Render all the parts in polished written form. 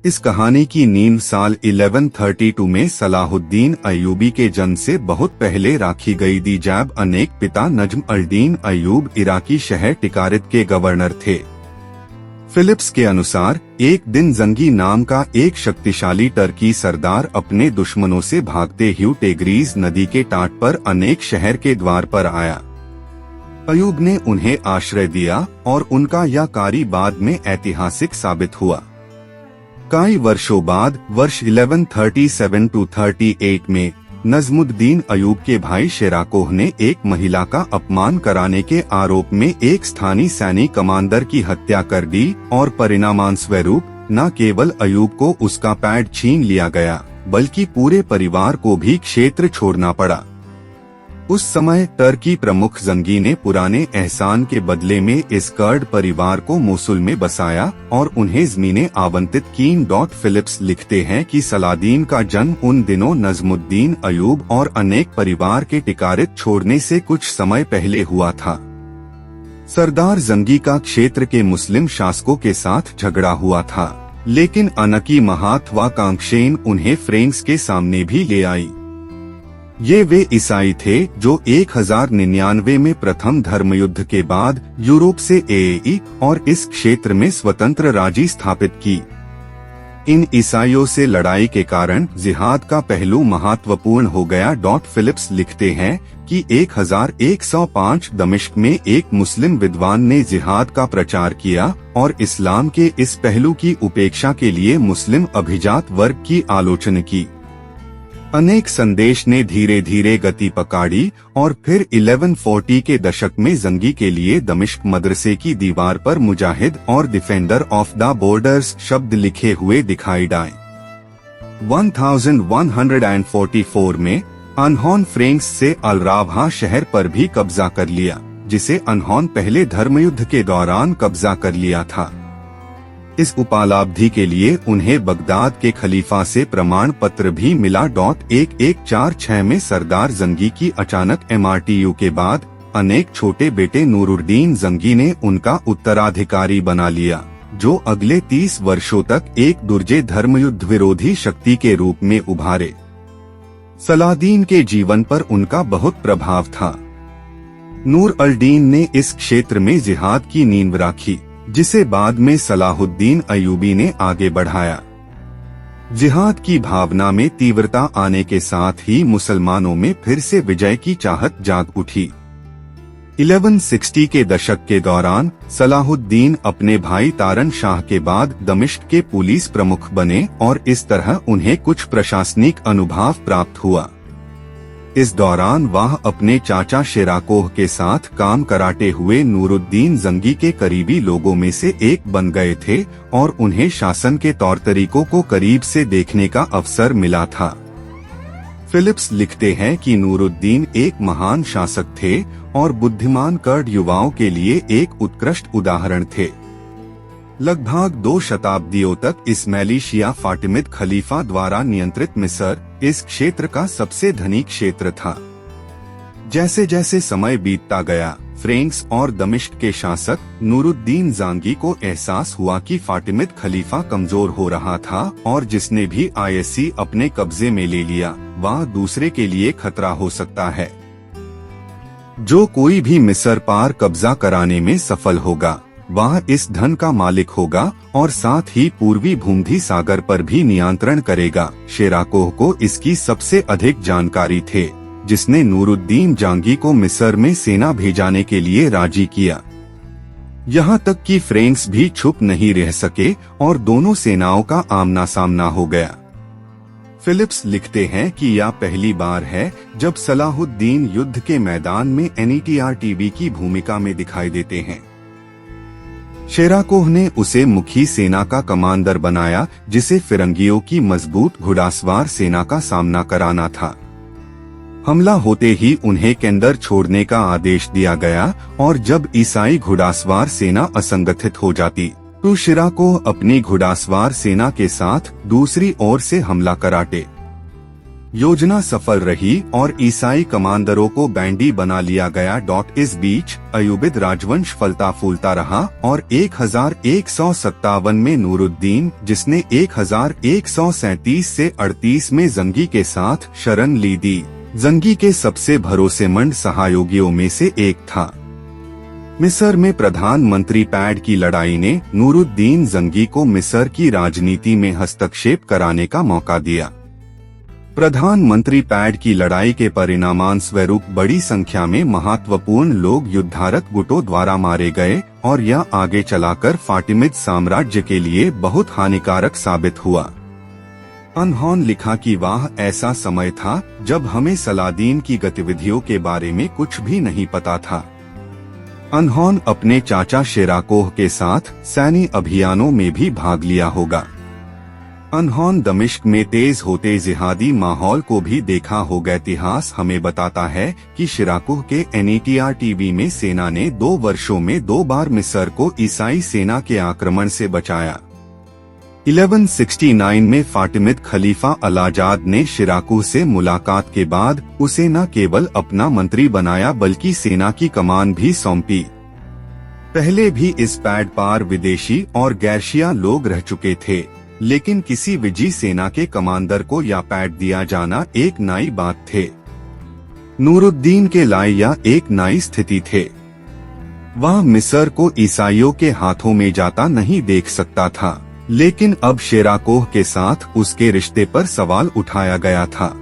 इस कहानी की नींव साल 1132 में सलाहुद्दीन अय्यूबी के जन्म से बहुत पहले राखी गई थी, जब अनेक पिता नज्म अल-दीन अय्यूब इराकी शहर टिकारित के गवर्नर थे। फिलिप्स के अनुसार एक दिन जंगी नाम का एक शक्तिशाली टर्की सरदार अपने दुश्मनों से भागते हुए टिग्रीज नदी के तट पर अनेक शहर के द्वार पर आया। अय्यूब ने उन्हें आश्रय दिया और उनका यह कार्य बाद में ऐतिहासिक साबित हुआ। कई वर्षों बाद वर्ष 1137-38 में नजमुद्दीन अय्यूब के भाई शेराकोह ने एक महिला का अपमान कराने के आरोप में एक स्थानीय सैनिक कमांडर की हत्या कर दी और परिणामस्वरूप न केवल अय्यूब को उसका पैड छीन लिया गया बल्कि पूरे परिवार को भी क्षेत्र छोड़ना पड़ा। उस समय टर्की प्रमुख जंगी ने पुराने एहसान के बदले में इस कर्ड परिवार को मोसुल में बसाया और उन्हें जमीनें आवंटित कीं। फिलिप्स लिखते हैं कि सलादीन का जन्म उन दिनों नजमुद्दीन अय्यूब और अनेक परिवार के टिकारित छोड़ने से कुछ समय पहले हुआ था। सरदार जंगी का क्षेत्र के मुस्लिम शासकों के साथ झगड़ा हुआ था, लेकिन अनकी महत्वाकांक्षेन उन्हें फ्रेंच के सामने भी ले आई। ये वे ईसाई थे जो 1099 में प्रथम धर्मयुद्ध के बाद यूरोप से आए और इस क्षेत्र में स्वतंत्र राज्य स्थापित की। इन ईसाइयों से लड़ाई के कारण जिहाद का पहलू महत्वपूर्ण हो गया। फिलिप्स लिखते हैं कि 1105 दमिश्क में एक मुस्लिम विद्वान ने जिहाद का प्रचार किया और इस्लाम के इस पहलू की उपेक्षा के लिए मुस्लिम अभिजात वर्ग की आलोचना की। अनेक संदेश ने धीरे धीरे गति पकड़ी और फिर 1140 के दशक में जंगी के लिए दमिश्क मदरसे की दीवार पर मुजाहिद और डिफेंडर ऑफ द बॉर्डर्स शब्द लिखे हुए दिखाई दिए। 1144 में अनहोन फ्रेंच से अलरावहा शहर पर भी कब्जा कर लिया, जिसे अनहोन पहले धर्मयुद्ध के दौरान कब्जा कर लिया था। इस उपलब्धि के लिए उन्हें बगदाद के खलीफा से प्रमाण पत्र भी मिला। 1146 में सरदार जंगी की अचानक मृत्यु के बाद अनेक छोटे बेटे नूरुद्दीन जंगी ने उनका उत्तराधिकारी बना लिया, जो अगले 30 वर्षों तक एक दुर्जय धर्मयुद्ध विरोधी शक्ति के रूप में उभारे। सलादीन के जीवन पर उनका बहुत प्रभाव था। नूर अल-दीन ने इस क्षेत्र में जिहाद की नींव रखी, जिसे बाद में सलाहुद्दीन अय्यूबी ने आगे बढ़ाया। जिहाद की भावना में तीव्रता आने के साथ ही मुसलमानों में फिर से विजय की चाहत जाग उठी। 1160 के दशक के दौरान सलाहुद्दीन अपने भाई तारन शाह के बाद दमिश्क के पुलिस प्रमुख बने और इस तरह उन्हें कुछ प्रशासनिक अनुभव प्राप्त हुआ। इस दौरान वह अपने चाचा शेराकोह के साथ काम कराते हुए नूरुद्दीन जंगी के करीबी लोगों में से एक बन गए थे और उन्हें शासन के तौर तरीकों को करीब से देखने का अवसर मिला था। फिलिप्स लिखते हैं कि नूरुद्दीन एक महान शासक थे और बुद्धिमान कर्ड युवाओं के लिए एक उत्कृष्ट उदाहरण थे। लगभग 2 शताब्दियों तक इस्माइली शिया फातिमिद खलीफा द्वारा नियंत्रित मिस्र इस क्षेत्र का सबसे धनी क्षेत्र था। जैसे जैसे समय बीतता गया, फ्रेंच और दमिश्क के शासक नूरुद्दीन जंगी को एहसास हुआ कि फातिमिद खलीफा कमजोर हो रहा था और जिसने भी आईएससी अपने कब्जे में ले लिया, वह दूसरे के लिए खतरा हो सकता है। जो कोई भी मिस्र पर कब्जा कराने में सफल होगा, वह इस धन का मालिक होगा और साथ ही पूर्वी भूमध्य सागर पर भी नियंत्रण करेगा। शेराकोह को इसकी सबसे अधिक जानकारी थे, जिसने नूरुद्दीन जंगी को मिस्र में सेना भेजाने के लिए राजी किया। यहाँ तक कि फ्रेंच भी छुप नहीं रह सके और दोनों सेनाओं का आमना सामना हो गया। फिलिप्स लिखते हैं कि यह पहली बार है जब सलाहुद्दीन युद्ध के मैदान में NETRTB की भूमिका में दिखाई देते हैं। शेराकोह ने उसे मुखी सेना का कमांडर बनाया, जिसे फिरंगियों की मजबूत घुड़सवार सेना का सामना कराना था। हमला होते ही उन्हें केंदर छोड़ने का आदेश दिया गया और जब ईसाई घुड़सवार सेना असंगठित हो जाती तो शेराकोह अपनी घुड़सवार सेना के साथ दूसरी ओर से हमला कराते। योजना सफल रही और ईसाई कमांडरों को बैंडी बना लिया गया। इस बीच अयूबिद राजवंश फलता फूलता रहा और 1157 में नूरुद्दीन, जिसने 1137 से 38 में जंगी के साथ शरण ली दी, जंगी के सबसे भरोसेमंद सहयोगियों में से एक था। मिस्र में प्रधानमंत्री पैड की लड़ाई ने नूरुद्दीन जंगी को मिस्र की राजनीति में हस्तक्षेप कराने का मौका दिया। प्रधानमंत्री पैड की लड़ाई के परिणामस्वरूप बड़ी संख्या में महत्वपूर्ण लोग युद्धारत गुटों द्वारा मारे गए और यह आगे चलाकर फातिमिद साम्राज्य के लिए बहुत हानिकारक साबित हुआ। अनहोन लिखा कि वह ऐसा समय था जब हमें सलादीन की गतिविधियों के बारे में कुछ भी नहीं पता था। अनहोन अपने चाचा शेराकोह के साथ सैन्य अभियानों में भी भाग लिया होगा। अनहोन दमिश्क में तेज होते जिहादी माहौल को भी देखा होगा। इतिहास हमें बताता है कि शिराकुह के NETR टीवी में सेना ने 2 वर्षों में 2 बार मिस्र को ईसाई सेना के आक्रमण से बचाया। 1169 में फातिमिद खलीफा अल-आजाद ने शिराकुह से मुलाकात के बाद उसे न केवल अपना मंत्री बनाया बल्कि सेना की कमान भी सौंपी। पहले भी इस पैड पर विदेशी और गैरशिया लोग रह चुके थे, लेकिन किसी विजयी सेना के कमांडर को यह पैड दिया जाना एक नई बात थे। नूरुद्दीन के लिए यह एक नई स्थिति थे। वह मिस्र को ईसाइयों के हाथों में जाता नहीं देख सकता था, लेकिन अब शेराकोह के साथ उसके रिश्ते पर सवाल उठाया गया था।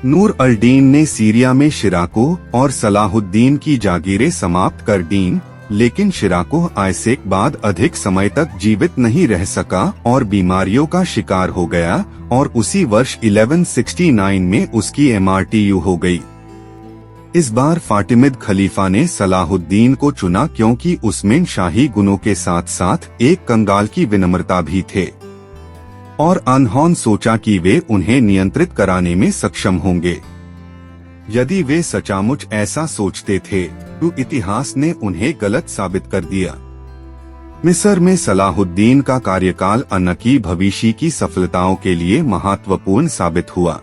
नूर अल-दीन ने सीरिया में शिराकोह और सलाहुद्दीन की जागीरें समाप्त कर दीं, लेकिन शिराकोह आयसे के बाद अधिक समय तक जीवित नहीं रह सका और बीमारियों का शिकार हो गया और उसी वर्ष 1169 में उसकी MRTU हो गई। इस बार फातिमिद खलीफा ने सलाहुद्दीन को चुना क्योंकि उसमें शाही गुणों के साथ साथ एक कंगाल की विनम्रता भी थे और अनहोन सोचा कि वे उन्हें नियंत्रित कराने में सक्षम होंगे। यदि वे सचमुच ऐसा सोचते थे तो इतिहास ने उन्हें गलत साबित कर दिया। मिस्र में सलाहुद्दीन का कार्यकाल अनकी भविष्य की सफलताओं के लिए महत्वपूर्ण साबित हुआ।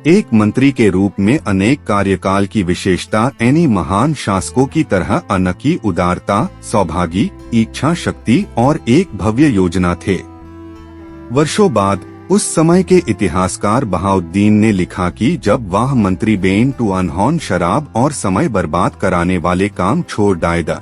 एक मंत्री के रूप में अनेक कार्यकाल की विशेषता एनी महान शासकों की तरह अनकी उदारता, सौभाग्य, इच्छा शक्ति और एक भव्य योजना थे। वर्षों बाद उस समय के इतिहासकार बहाउद्दीन ने लिखा कि जब वह मंत्री बेन टू अनहोन शराब और समय बर्बाद कराने वाले काम छोड़ डायदा